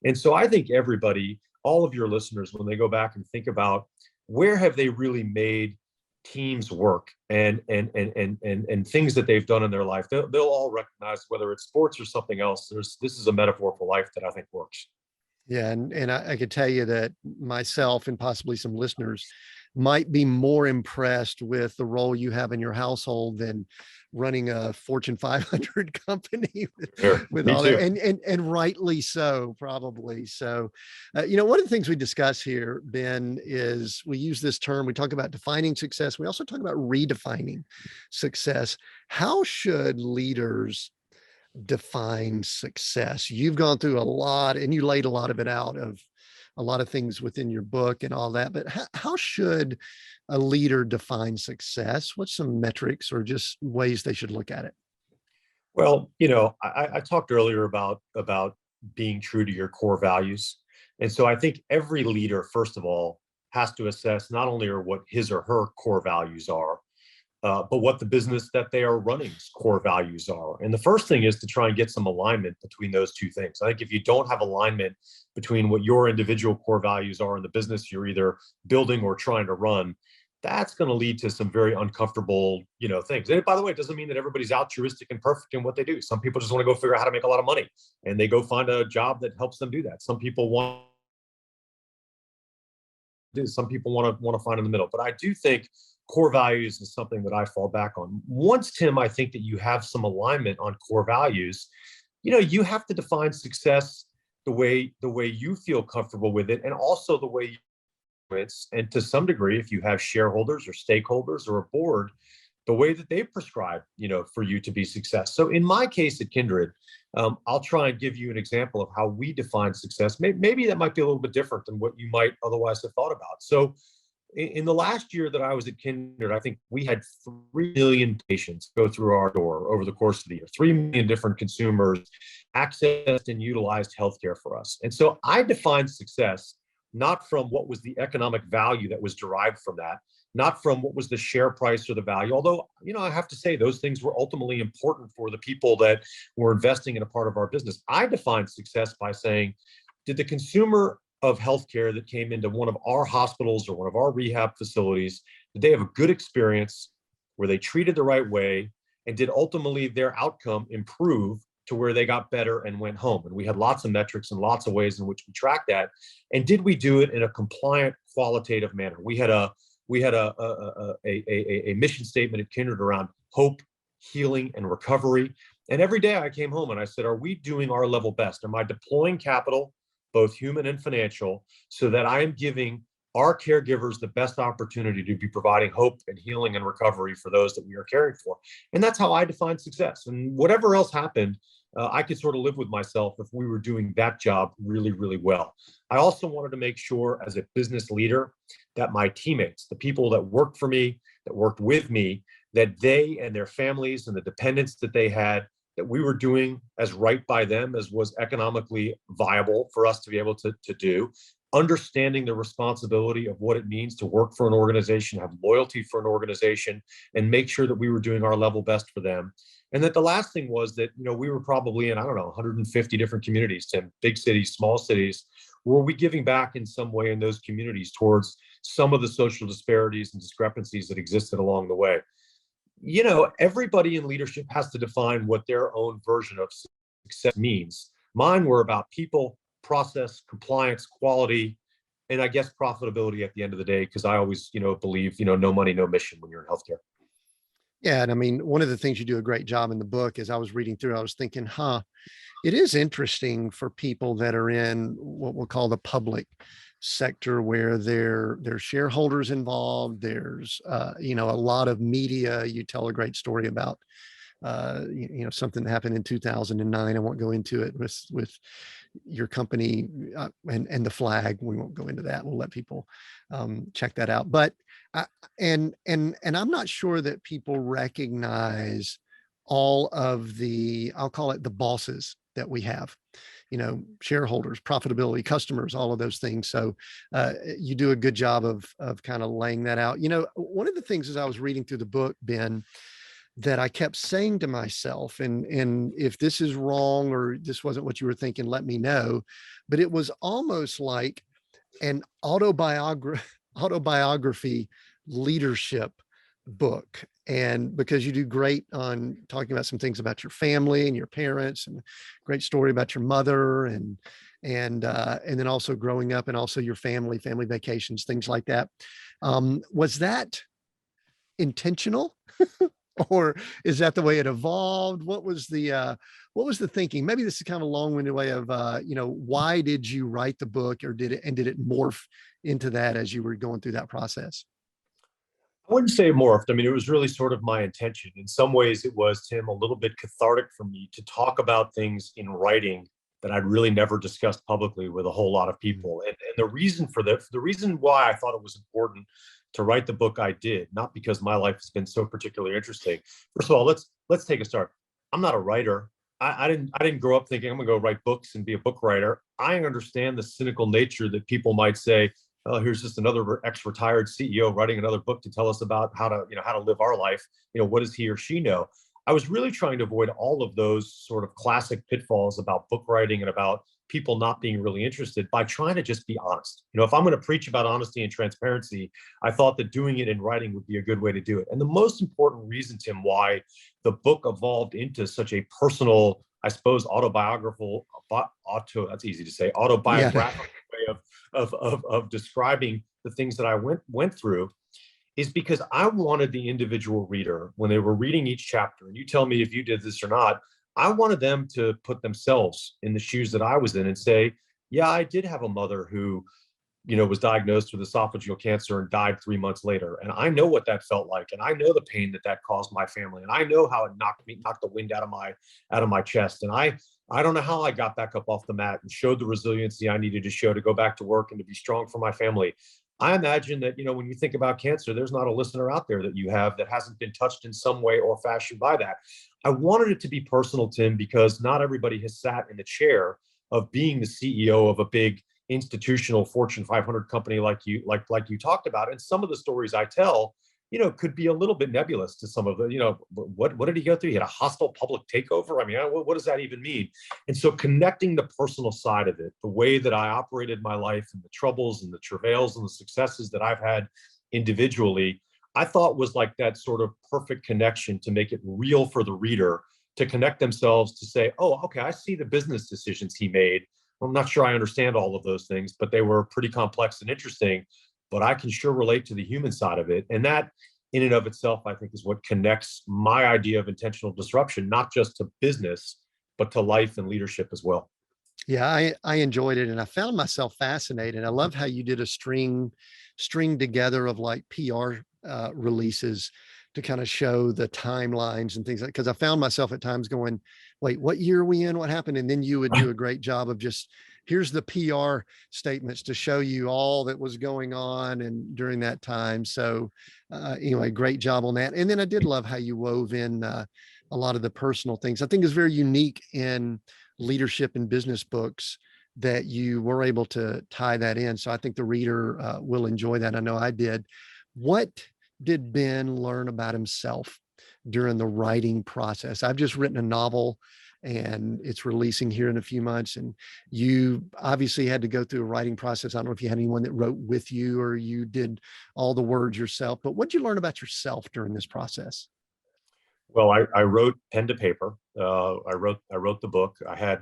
And so I think everybody, all of your listeners, when they go back and think about where have they really made teams work and things that they've done in their life, they'll all recognize, whether it's sports or something else, this is a metaphor for life that I think works. Yeah, and I could tell you that myself and possibly some listeners might be more impressed with the role you have in your household than running a Fortune 500 company Sure. with Me all that, too. and rightly so, probably. So, one of the things we discuss here, Ben, is we use this term. We talk about defining success. We also talk about redefining success. How should leaders define success? You've gone through a lot and you laid a lot of it out, of a lot of things within your book and all that, but how should a leader define success? What's some metrics or just ways they should look at it? Well, I talked earlier about being true to your core values. And so I think every leader, first of all, has to assess not only are what his or her core values are, but what the business that they are running's core values are. And the first thing is to try and get some alignment between those two things. I think if you don't have alignment between what your individual core values are in the business you're either building or trying to run, that's going to lead to some very uncomfortable, things. And by the way, it doesn't mean that everybody's altruistic and perfect in what they do. Some people just want to go figure out how to make a lot of money, and they go find a job that helps them do that. Some people want to find in the middle. But I do think core values is something that I fall back on. Once, Tim, I think that you have some alignment on core values, you have to define success the way you feel comfortable with it, and also the way it's, and to some degree, if you have shareholders or stakeholders or a board, the way that they prescribe, for you to be success. So in my case at Kindred, I'll try and give you an example of how we define success. Maybe that might be a little bit different than what you might otherwise have thought about. So in the last year that I was at Kindred, I think we had 3 million patients go through our door over the course of the year. 3 million different consumers accessed and utilized healthcare for us. And so I defined success not from what was the economic value that was derived from that, not from what was the share price or the value. Although, I have to say those things were ultimately important for the people that were investing in a part of our business. I defined success by saying, did the consumer of healthcare that came into one of our hospitals or one of our rehab facilities, did they have a good experience? Were they treated the right way? And did ultimately their outcome improve to where they got better and went home? And we had lots of metrics and lots of ways in which we tracked that. And did we do it in a compliant, qualitative manner? We had a mission statement at Kindred around hope, healing, and recovery. And every day I came home and I said, are we doing our level best? Am I deploying capital, both human and financial, so that I am giving our caregivers the best opportunity to be providing hope and healing and recovery for those that we are caring for? And that's how I define success. And whatever else happened, I could sort of live with myself if we were doing that job really, really well. I also wanted to make sure as a business leader that my teammates, the people that worked for me, that worked with me, that they and their families and the dependents that they had, that we were doing as right by them as was economically viable for us to be able to do, understanding the responsibility of what it means to work for an organization, have loyalty for an organization, and make sure that we were doing our level best for them. And that the last thing was that, we were probably in, 150 different communities, Tim, big cities, small cities. Were we giving back in some way in those communities towards some of the social disparities and discrepancies that existed along the way? Everybody in leadership has to define what their own version of success means. Mine were about people, process, compliance, quality, and I guess profitability at the end of the day, because I always, believe, no money, no mission when you're in healthcare. Yeah. And I mean, one of the things you do a great job in the book, as I was reading through, I was thinking, it is interesting for people that are in what we'll call the public sector, where there's shareholders involved. There's, a lot of media. You tell a great story about, something that happened in 2009. I won't go into it with your company and the flag. We won't go into that. We'll let people check that out. But and I'm not sure that people recognize all of the, I'll call it the bosses that we have shareholders, profitability, customers, all of those things. So you do a good job of kind of laying that out. One of the things as I was reading through the book, Ben, that I kept saying to myself, and if this is wrong or this wasn't what you were thinking, let me know. But it was almost like an autobiography leadership book. And because you do great on talking about some things about your family and your parents, and great story about your mother, and then also growing up, and also your family vacations, things like that. Was that intentional? Or is that the way it evolved? What was the thinking? Maybe this is kind of a long-winded way of, why did you write the book, or did it morph into that as you were going through that process? I wouldn't say morphed. I mean, it was really sort of my intention. In some ways, it was, Tim, a little bit cathartic for me to talk about things in writing that I'd really never discussed publicly with a whole lot of people. And the reason for that, the reason why I thought it was important to write the book I did, not because my life has been so particularly interesting. First of all, let's take a start. I'm not a writer. I didn't grow up thinking I'm gonna go write books and be a book writer. I understand the cynical nature that people might say, oh, here's just another ex-retired CEO writing another book to tell us about how to live our life. What does he or she know? I was really trying to avoid all of those sort of classic pitfalls about book writing and about people not being really interested, by trying to just be honest. If I'm going to preach about honesty and transparency, I thought that doing it in writing would be a good way to do it. And the most important reason, Tim, why the book evolved into such a personal, I suppose, that's easy to say, autobiographical way of describing the things that I went through, is because I wanted the individual reader, when they were reading each chapter, and you tell me if you did this or not, I wanted them to put themselves in the shoes that I was in and say, yeah, I did have a mother who, was diagnosed with esophageal cancer and died 3 months later. And I know what that felt like. And I know the pain that caused my family. And I know how it knocked the wind out of my chest. And I don't know how I got back up off the mat and showed the resiliency I needed to show to go back to work and to be strong for my family. I imagine that, when you think about cancer, there's not a listener out there that you have that hasn't been touched in some way or fashion by that. I wanted it to be personal, Tim, because not everybody has sat in the chair of being the CEO of a big institutional Fortune 500 company like you talked about. And some of the stories I tell, could be a little bit nebulous to some of the, what did he go through? He had a hostile public takeover. I mean, what does that even mean? And so connecting the personal side of it, the way that I operated my life, and the troubles and the travails and the successes that I've had individually, I thought was like that sort of perfect connection to make it real for the reader, to connect themselves, to say, oh, okay, I see the business decisions he made. I'm not sure I understand all of those things, but they were pretty complex and interesting. But I can sure relate to the human side of it. And that in and of itself, I think, is what connects my idea of intentional disruption, not just to business, but to life and leadership as well. Yeah, I enjoyed it, and I found myself fascinated. I love how you did a string together of like PR releases to kind of show the timelines and things like, because I found myself at times going, wait, what year are we in? What happened? And then you would do a great job of just, here's the PR statements to show you all that was going on and during that time. So anyway, great job on that. And then I did love how you wove in a lot of the personal things. I think is very unique in leadership and business books that you were able to tie that in. So I think the reader will enjoy that. I know I did. What did Ben learn about himself during the writing process? I've just written a novel and it's releasing here in a few months. And you obviously had to go through a writing process. I don't know if you had anyone that wrote with you or you did all the words yourself, but what did you learn about yourself during this process? Well, I wrote pen to paper. I wrote the book. I had,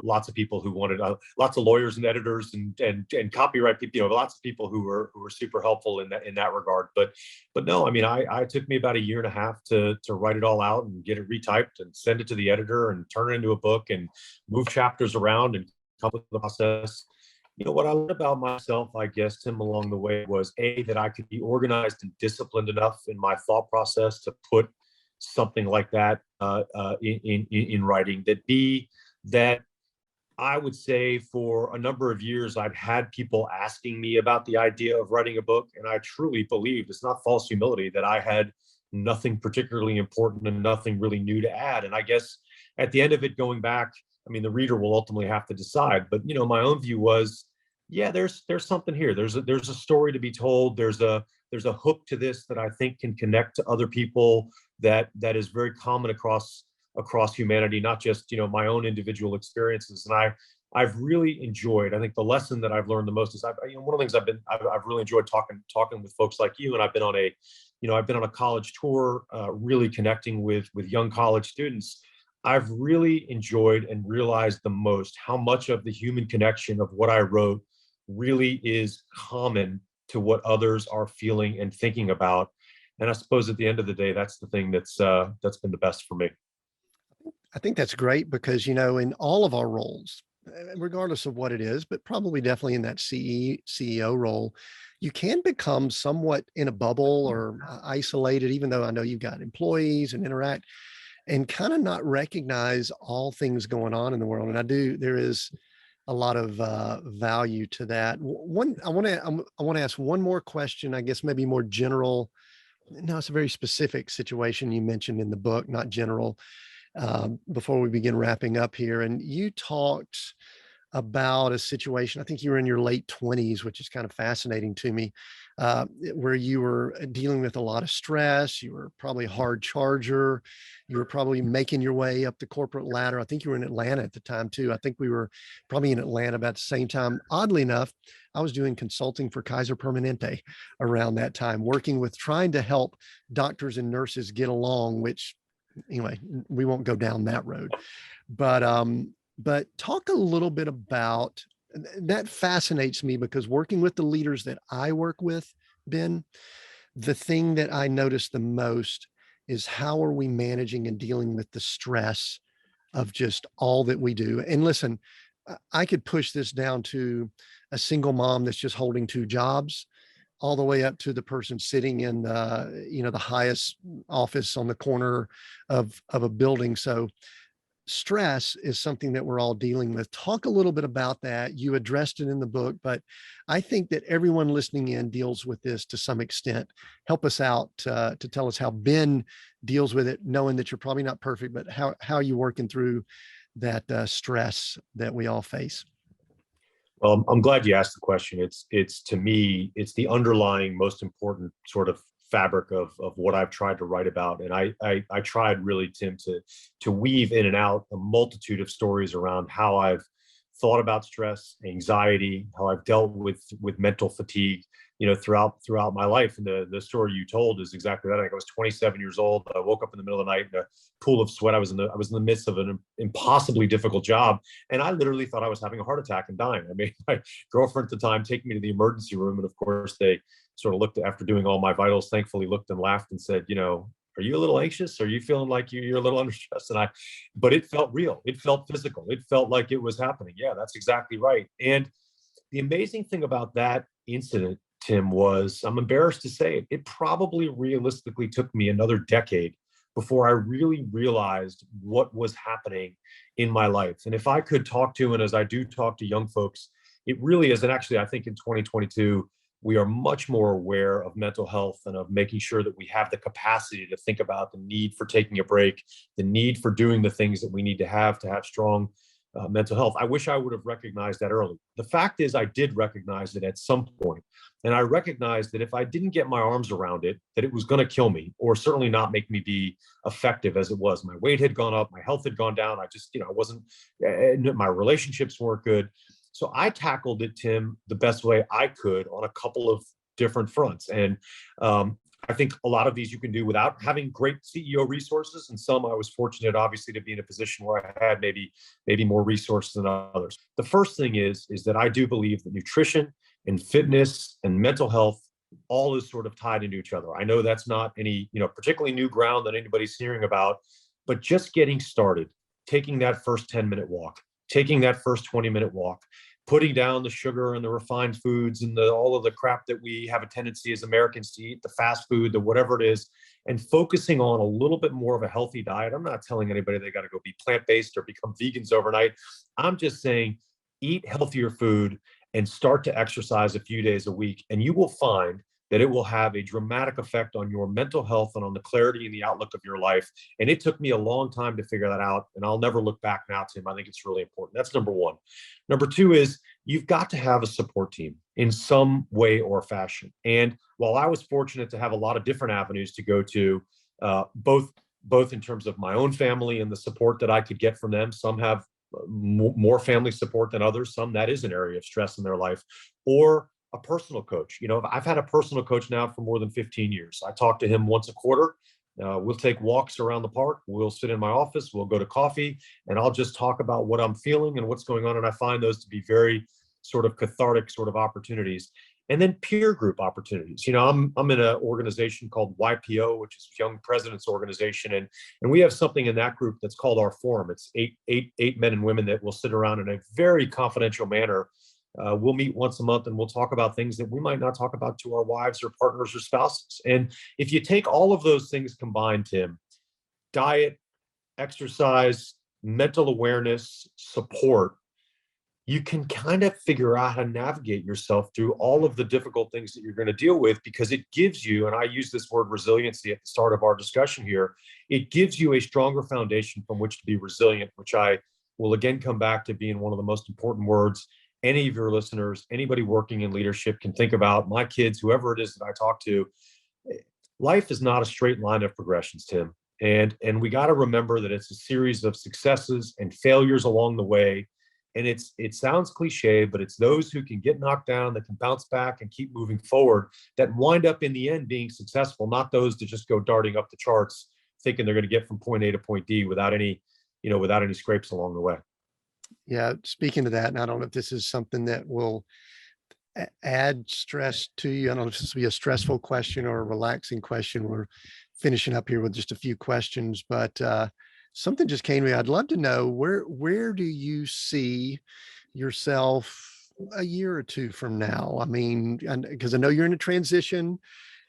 lots of people who wanted, lots of lawyers and editors and copyright people, lots of people who were super helpful in that regard. But no, I mean, I took me about a year and a half to write it all out and get it retyped and send it to the editor and turn it into a book and move chapters around and come up with the process. What I learned about myself, I guess, Tim, along the way was that I could be organized and disciplined enough in my thought process to put something like that in writing. That I would say for a number of years, I've had people asking me about the idea of writing a book. And I truly believed, it's not false humility, that I had nothing particularly important and nothing really new to add. And I guess at the end of it, going back, I mean, the reader will ultimately have to decide. But my own view was, yeah, there's something here. There's a story to be told. There's a hook to this that I think can connect to other people, that is very common across humanity, not just my own individual experiences. And I've really enjoyed. I think the lesson that I've learned the most is one of the things I've really enjoyed talking with folks like you. And I've been on a college tour, really connecting with young college students. I've really enjoyed and realized the most how much of the human connection of what I wrote really is common to what others are feeling and thinking about. And I suppose at the end of the day, that's the thing that's been the best for me. I think that's great because, in all of our roles, regardless of what it is, but probably definitely in that CEO role, you can become somewhat in a bubble or isolated, even though I know you've got employees and interact, and kind of not recognize all things going on in the world. And there is a lot of value to that. I want to ask one more question, I guess maybe more general. No, it's a very specific situation you mentioned in the book, not general, before we begin wrapping up here. And you talked about a situation, I think you were in your late 20s, which is kind of fascinating to me, where you were dealing with a lot of stress. You were probably a hard charger. You were probably making your way up the corporate ladder. I think you were in Atlanta at the time too. I think we were probably in Atlanta about the same time. Oddly enough, I was doing consulting for Kaiser Permanente around that time, working with trying to help doctors and nurses get along, which anyway, we won't go down that road. But talk a little bit about that. Fascinates me because working with the leaders that I work with, Ben, the thing that I notice the most is how are we managing and dealing with the stress of just all that we do. And listen, I could push this down to a single mom that's just holding two jobs, all the way up to the person sitting in the highest office on the corner of a building. So stress is something that we're all dealing with. Talk a little bit about that. You addressed it in the book, but I think that everyone listening in deals with this to some extent. Help us out to tell us how Ben deals with it, knowing that you're probably not perfect, but how are you working through that stress that we all face? Well, I'm glad you asked the question. It's to me, it's the underlying most important sort of fabric of what I've tried to write about. And I tried really, Tim, to weave in and out a multitude of stories around how I've thought about stress, anxiety, how I've dealt with mental fatigue, throughout my life. And the story you told is exactly that. I think I was 27 years old. I woke up in the middle of the night in a pool of sweat. I was in the midst of an impossibly difficult job, and I literally thought I was having a heart attack and dying. I mean, my girlfriend at the time taking me to the emergency room, and of course they sort of looked after doing all my vitals. Thankfully, looked and laughed and said, "Are you a little anxious? Are you feeling like you're a little under stress?" But it felt real. It felt physical. It felt like it was happening. Yeah, that's exactly right. And the amazing thing about that incident, Tim, was, I'm embarrassed to say it, it probably realistically took me another decade before I really realized what was happening in my life. And if I could talk to, and as I do talk to young folks, it really is. And actually, I think in 2022, we are much more aware of mental health and of making sure that we have the capacity to think about the need for taking a break, the need for doing the things that we need to have strong mental health. I wish I would have recognized that early. The fact is, I did recognize it at some point. And I recognized that if I didn't get my arms around it, that it was going to kill me, or certainly not make me be effective as it was. My weight had gone up, my health had gone down. I just, I wasn't, my relationships weren't good. So I tackled it, Tim, the best way I could on a couple of different fronts. And I think a lot of these you can do without having great CEO resources. And some I was fortunate, obviously, to be in a position where I had maybe more resources than others. The first thing is that I do believe that nutrition and fitness and mental health all is sort of tied into each other. I know that's not any, particularly new ground that anybody's hearing about, but just getting started, taking that first 10-minute walk, taking that first 20-minute walk, putting down the sugar and the refined foods and all of the crap that we have a tendency as Americans to eat, the fast food, the whatever it is, and focusing on a little bit more of a healthy diet. I'm not telling anybody they got to go be plant-based or become vegans overnight. I'm just saying eat healthier food and start to exercise a few days a week. And you will find that it will have a dramatic effect on your mental health and on the clarity and the outlook of your life. And it took me a long time to figure that out. And I'll never look back now, Tim. I think it's really important. That's number one. Number two is you've got to have a support team in some way or fashion. And while I was fortunate to have a lot of different avenues to go to, both in terms of my own family and the support that I could get from them, some have more family support than others. Some that is an area of stress in their life, or a personal coach. I've had a personal coach now for more than 15 years. I talk to him once a quarter. We'll take walks around the park. We'll sit in my office. We'll go to coffee, and I'll just talk about what I'm feeling and what's going on. And I find those to be very sort of cathartic sort of opportunities. And then peer group opportunities. I'm in an organization called YPO, which is Young Presidents Organization, and we have something in that group that's called our forum. It's eight men and women that will sit around in a very confidential manner. We'll meet once a month and we'll talk about things that we might not talk about to our wives or partners or spouses. And if you take all of those things combined, Tim, diet, exercise, mental awareness, support, you can kind of figure out how to navigate yourself through all of the difficult things that you're going to deal with, because it gives you, and I use this word resiliency at the start of our discussion here, it gives you a stronger foundation from which to be resilient, which I will again come back to being one of the most important words any of your listeners, anybody working in leadership can think about. My kids, whoever it is that I talk to, life is not a straight line of progressions, Tim. And we got to remember that it's a series of successes and failures along the way. And it sounds cliche, but it's those who can get knocked down, that can bounce back and keep moving forward, that wind up in the end being successful, not those that just go darting up the charts thinking they're going to get from point A to point D without any scrapes along the way. Yeah. Speaking of that, and I don't know if this is something that will add stress to you. I don't know if this will be a stressful question or a relaxing question. We're finishing up here with just a few questions, but something just came to me. I'd love to know where do you see yourself a year or two from now? I mean, because I know you're in a transition,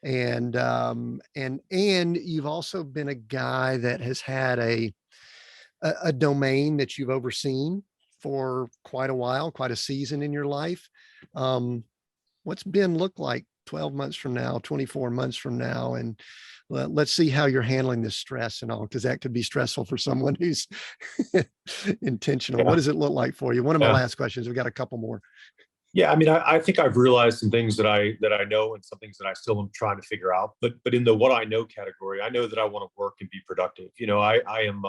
and you've also been a guy that has had a domain that you've overseen for quite a while, quite a season in your life. What's Ben look like 12 months from now, 24 months from now? And let's see how you're handling this stress and all, because that could be stressful for someone who's intentional. Yeah. What does it look like for you? One of my last questions. We've got a couple more. Yeah, I mean, I think I've realized some things that I know, and some things that I still am trying to figure out. But in the what I know category, I know that I want to work and be productive. I am.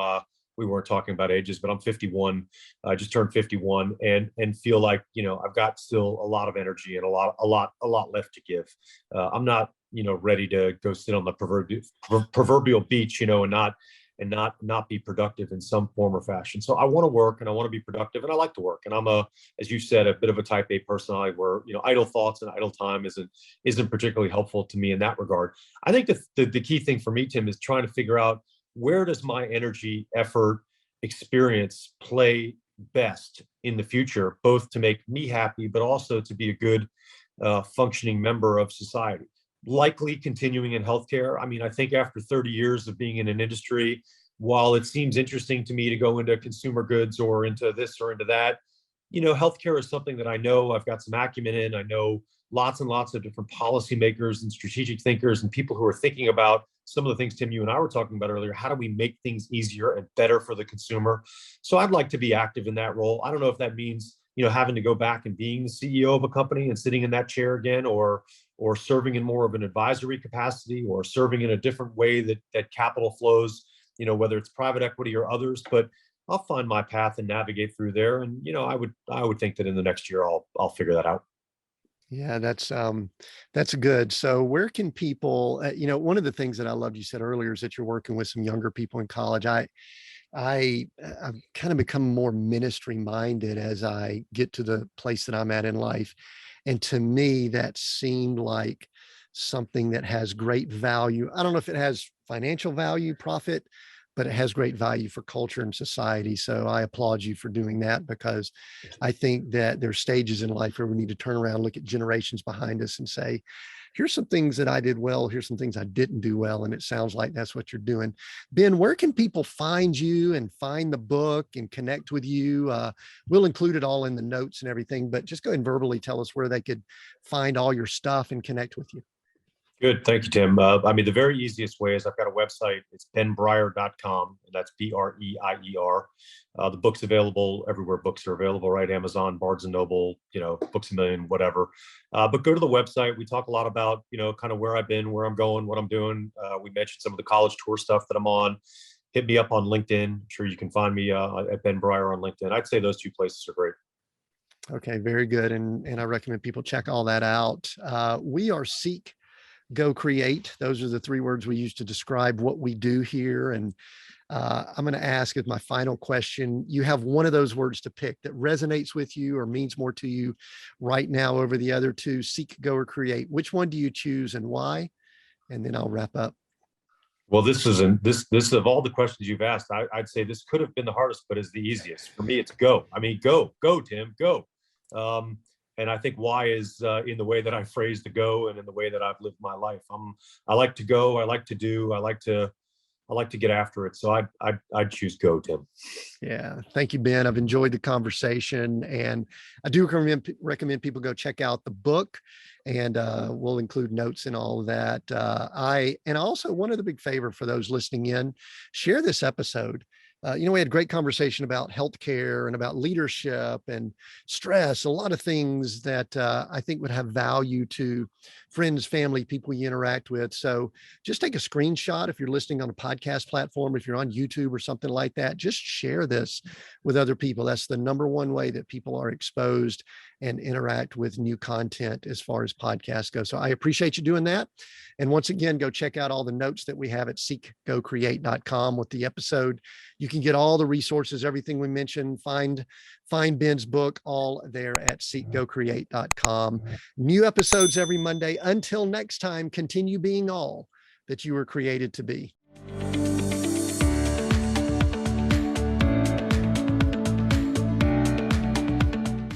We weren't talking about ages, but I'm 51. I just turned 51, and feel like I've got still a lot of energy and a lot left to give. I'm not ready to go sit on the proverbial beach, and not be productive in some form or fashion. So I want to work and I want to be productive, and I like to work. And I'm as you said, a bit of a type A personality where idle thoughts and idle time isn't particularly helpful to me in that regard. I think the key thing for me, Tim, is trying to figure out, where does my energy, effort, experience play best in the future, both to make me happy, but also to be a good functioning member of society. Likely continuing in healthcare. I mean, I think after 30 years of being in an industry, while it seems interesting to me to go into consumer goods or into this or into that, healthcare is something that I know I've got some acumen in. I know lots and lots of different policymakers and strategic thinkers and people who are thinking about some of the things, Tim, you and I were talking about earlier. How do we make things easier and better for the consumer? So I'd like to be active in that role. I don't know if that means, having to go back and being the CEO of a company and sitting in that chair again, or serving in more of an advisory capacity, or serving in a different way that capital flows, whether it's private equity or others. But I'll find my path and navigate through there. And, I would think that in the next year, I'll figure that out. Yeah, that's good. So where can people, one of the things that I loved you said earlier is that you're working with some younger people in college. I've kind of become more ministry minded as I get to the place that I'm at in life. And to me, that seemed like something that has great value. I don't know if it has financial value, profit, but it has great value for culture and society. So I applaud you for doing that, because I think that there's stages in life where we need to turn around, look at generations behind us and say, here's some things that I did well. Here's some things I didn't do well. And it sounds like that's what you're doing. Ben, where can people find you and find the book and connect with you? We'll include it all in the notes and everything, but just go ahead and verbally tell us where they could find all your stuff and connect with you. Good. Thank you, Tim. I mean, the very easiest way is I've got a website. It's benbreier.com, and that's Breier. The book's available everywhere books are available, right? Amazon, Barnes and Noble, Books a Million, whatever. But go to the website. We talk a lot about, kind of where I've been, where I'm going, what I'm doing. We mentioned some of the college tour stuff that I'm on. Hit me up on LinkedIn. I'm sure you can find me at Ben Breier on LinkedIn. I'd say those two places are great. Okay, very good. And I recommend people check all that out. We are Seek, Go, Create. Those are the three words we use to describe what we do here. And I'm going to ask as my final question, you have one of those words to pick that resonates with you or means more to you right now over the other two, Seek, Go, or Create. Which one do you choose and why? And then I'll wrap up. Well, this of all the questions you've asked, I'd say this could have been the hardest, but is the easiest for me. It's go. I mean, go, Tim, go. And I think why is in the way that I phrase the go and in the way that I've lived my life. I like to go. I like to do. I like to get after it. So I'd choose go, Tim. Yeah. Thank you, Ben. I've enjoyed the conversation, and I do recommend people go check out the book, and we'll include notes and all of that. And also one other big favor for those listening in, share this episode. We had a great conversation about healthcare and about leadership and stress, a lot of things that I think would have value to friends, family, people you interact with. So just take a screenshot if you're listening on a podcast platform, if you're on YouTube or something like that, just share this with other people. That's the number one way that people are exposed and interact with new content as far as podcasts go. So I appreciate you doing that. And once again, go check out all the notes that we have at seekgocreate.com with the episode. You can get all the resources, everything we mentioned, find Ben's book, all there at seekgocreate.com. New episodes every Monday. Until next time, continue being all that you were created to be.